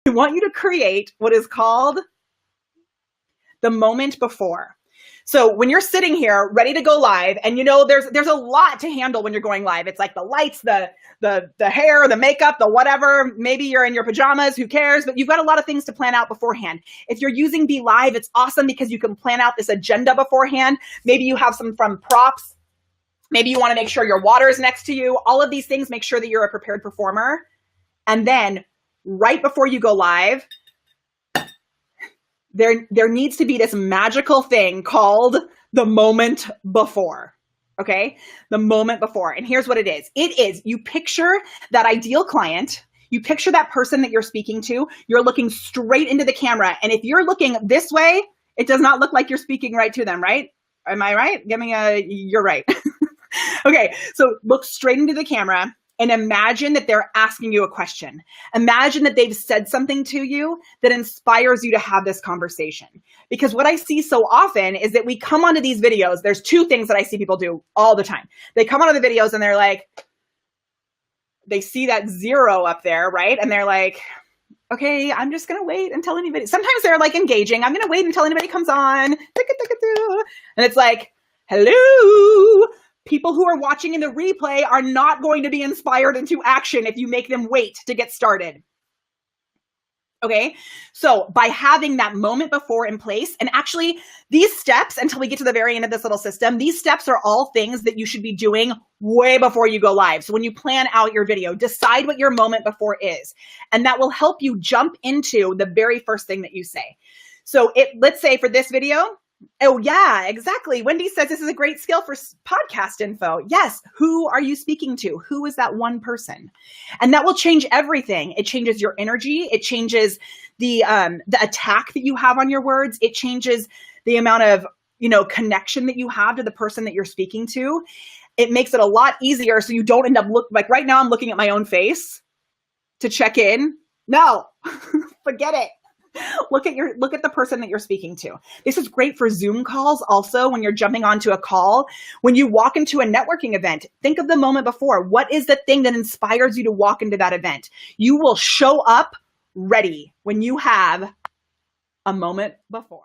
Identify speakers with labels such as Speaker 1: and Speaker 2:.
Speaker 1: I want you to create what is called the moment before. So when you're sitting here ready to go live, and you know there's a lot to handle when you're going live. It's like the lights, the hair, the makeup, the whatever. Maybe you're in your pajamas, who cares? But you've got a lot of things to plan out beforehand. If you're using BeLive, it's awesome because you can plan out this agenda beforehand. Maybe you have some from props. Maybe you want to make sure your water is next to you. All of these things make sure that you're a prepared performer. And then right before you go live, there needs to be this magical thing called the moment before. Okay? The moment before. And here's what it is. It is, you picture that ideal client, you picture that person that you're speaking to, you're looking straight into the camera. And if you're looking this way, it does not look like you're speaking right to them, right? Am I right? Give me you're right. Okay, so look straight into the camera and imagine that they're asking you a question. Imagine that they've said something to you that inspires you to have this conversation. Because what I see so often is that we come onto these videos. There's two things that I see people do all the time. They come onto the videos and they're like, they see that 0 up there, right? And they're like, okay, I'm just going to wait until anybody, sometimes they're like engaging. I'm going to wait until anybody comes on. And it's like, hello. People who are watching in the replay are not going to be inspired into action if you make them wait to get started. Okay, so by having that moment before in place, and actually these steps, until we get to the very end of this little system, these steps are all things that you should be doing way before you go live. So when you plan out your video, decide what your moment before is, and that will help you jump into the very first thing that you say. So let's say for this video, oh yeah, exactly. Wendy says this is a great skill for podcast info. Yes. Who are you speaking to? Who is that one person? And that will change everything. It changes your energy. It changes the attack that you have on your words. It changes the amount of, connection that you have to the person that you're speaking to. It makes it a lot easier. So you don't end up like right now I'm looking at my own face to check in. No, forget it. Look at the person that you're speaking to. This is great for Zoom calls also when you're jumping onto a call. When you walk into a networking event, think of the moment before. What is the thing that inspires you to walk into that event? You will show up ready when you have a moment before.